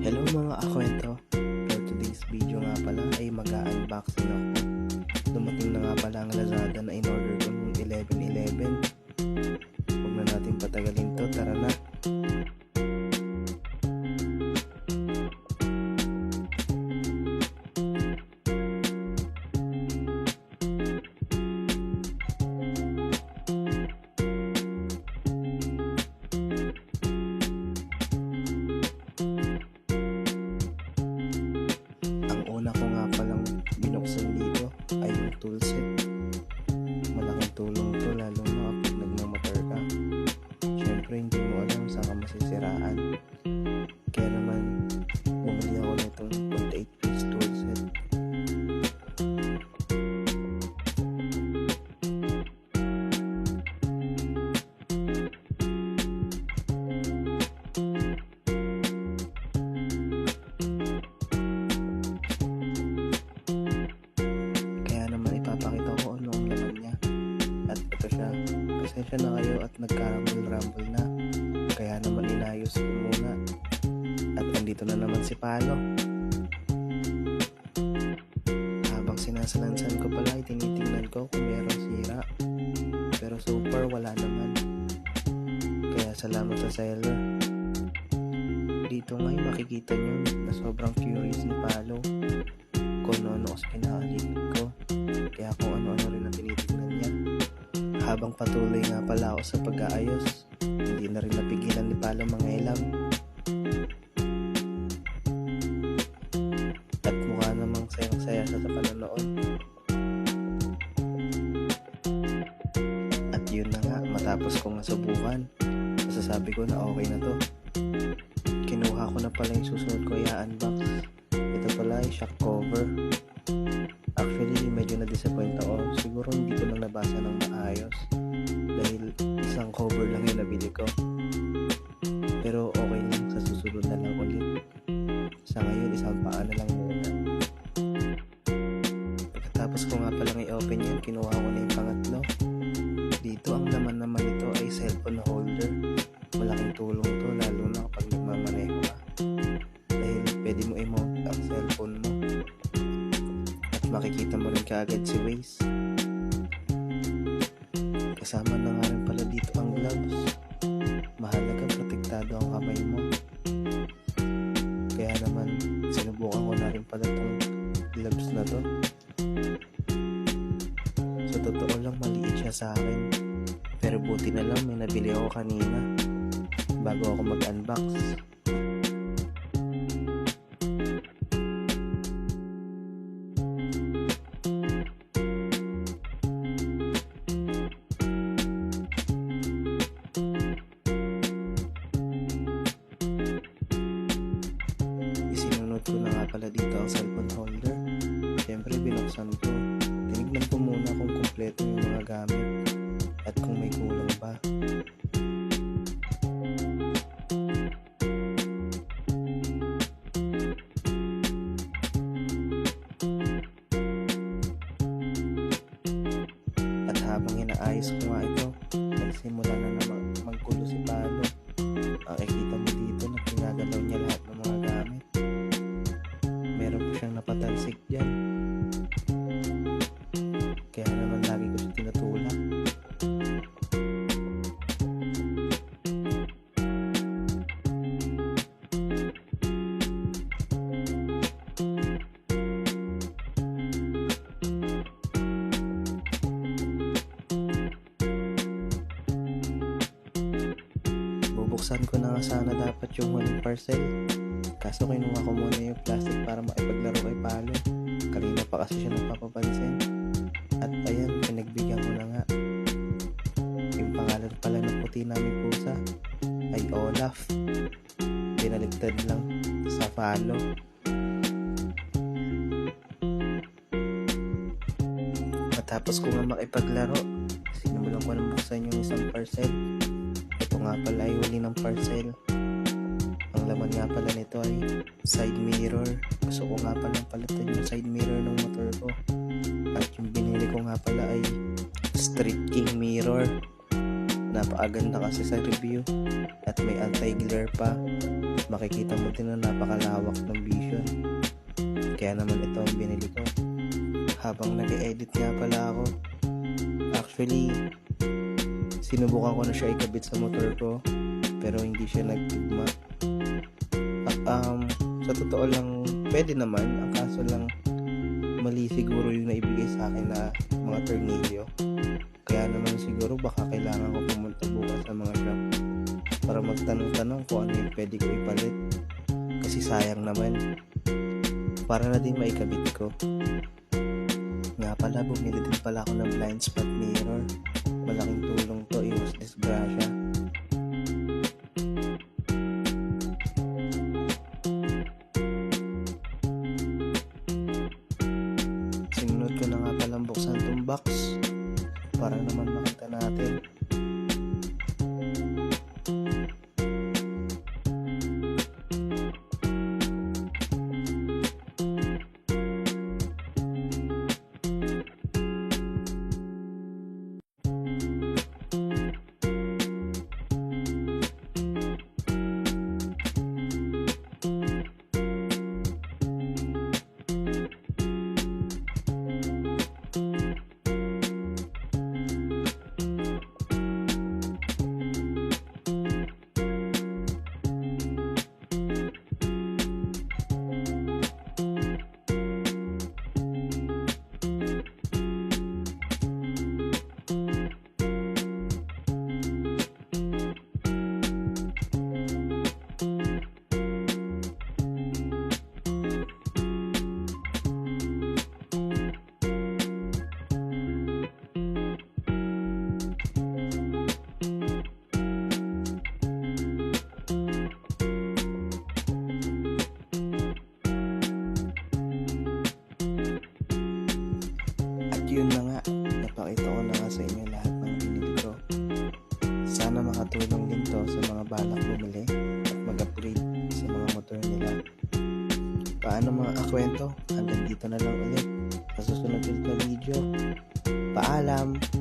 Hello mga akwento, for today's video nga pala ay mag-unboxing ako. Dumating na nga pala ang Lazada na in-order ko noong 11/11. Huwag na natin patagalin to, tara na. Ang una ko nga palang binuksan dito ay yung toolset. Malaking tulong to lalo na kapag nagmamotor ka. Syempre hindi mo alam saan ka masisiraan. Kaya naman bumili ako nitong 0.8 piece toolset. Ipapakita ko ano ang laman niya. At ito siya. Pasensya na kayo at nagkarambol-rambol na. Kaya naman inayos ko muna. At andito na naman si Palo. Habang sinasalansan ko pala ay tinitingnan ko kung merong sira. Pero so far wala naman. Kaya salamat sa seller. Dito nga'y makikita nyo na sobrang curious ni Palo kung ano sa pinakalikod ko. Kaya kung ano-ano rin ang tinitignan niya. Habang patuloy nga pala ako sa pag-aayos, hindi na rin napigilan ni Palo mangailam. At mukha namang sayang-saya sa panonood. At yun na nga, matapos kong nasubukan, masasabi ko na okay na to. Kinuha ko na pala yung susunod ko i-unbox. Ito pala ay shock cover. Actually, medyo na-disappoint ako. Siguro hindi ko lang nabasa ng maayos dahil isang cover lang yung nabili ko. Pero okay lang, sa susunod na lang ulit. Sa ngayon, isang paa na lang muna. Pagkatapos ko nga palang i-open yan, kinuha ko na yung pangatlo. Dito, ang laman naman ito ay cellphone holder. Malaking tulong to, lalo na kapag nagmamaneho ka. Dahil pwede mo i-mount ang cellphone mo. Makikita mo rin kaagad si Waze. Kasama na nga rin pala dito ang gloves. Mahalaga, protektado ang kamay mo. Kaya naman sinubukan ko na rin pala itong gloves na to. Sa totoo lang maliit siya sa akin. Pero buti na lang may nabili ako kanina bago ako mag-unbox. Isinunod ko na nga pala dito ang cellphone holder. Siyempre binuksan ko. Tinignan ko muna kung kumpleto yung mga gamit at kung may kulang ba. At habang inaayos ko nga ito, nagsimula na naman maggulo si Palo. Ang nakikita mo dito na pinagalaw niya lahat ng mga gamit. Meron po siyang napatalsik dyan. Kaya naman lagi ko siya tinutulak. Bubuksan ko na nga sana dapat yung huling parcel. Kaso kinuha ko muna yung plastic para maipaglaro kay Palo. Kanina pa kasi siya nagpapapansin. At ayan, pinagbigyan ko na nga. Yung pangalan pala ng puti namin pusa ay Olaf. Pinaligtad lang sa Palo. Matapos ko nga makipaglaro, sinimulan ko na buksan yung isang parcel. Ito nga pala ay huli ng parcel. Ang laman nga pala nito ay side mirror. Gusto ko nga pala palitan yung side mirror ng motor ko. At yung binili ko nga pala ay Street King mirror. Napakaganda kasi sa review at may anti-glare pa. Makikita mo din na napakalawak ng vision. Kaya naman ito ang binili ko. Habang nag-edit nga pala ako, actually sinubukan ko na siya ikabit sa motor ko pero hindi siya nagtugma. Sa totoo lang pwede naman, ang kaso lang mali siguro yung naibigay sa akin na mga tornilyo. Kaya naman siguro baka kailangan ko pumunta bukas sa mga shop para magtanong-tanong kung ano yung pwede ko ipalit, kasi sayang naman, para na din maikabit ko. Nga pala, bumili din pala ako ng blind spot mirror. Malaking tulong to, iwas disgrasya. Sinunod ko na nga palang buksan tong box para naman makita natin. Yun na nga, napakita ko na nga sa inyo lahat ng binili ko. Sana makatulong din to sa mga balak bumili at mag-upgrade sa mga motor nila. Paano mga kakwento? Hanggang dito na lang ulit sa susunod na video. Paalam!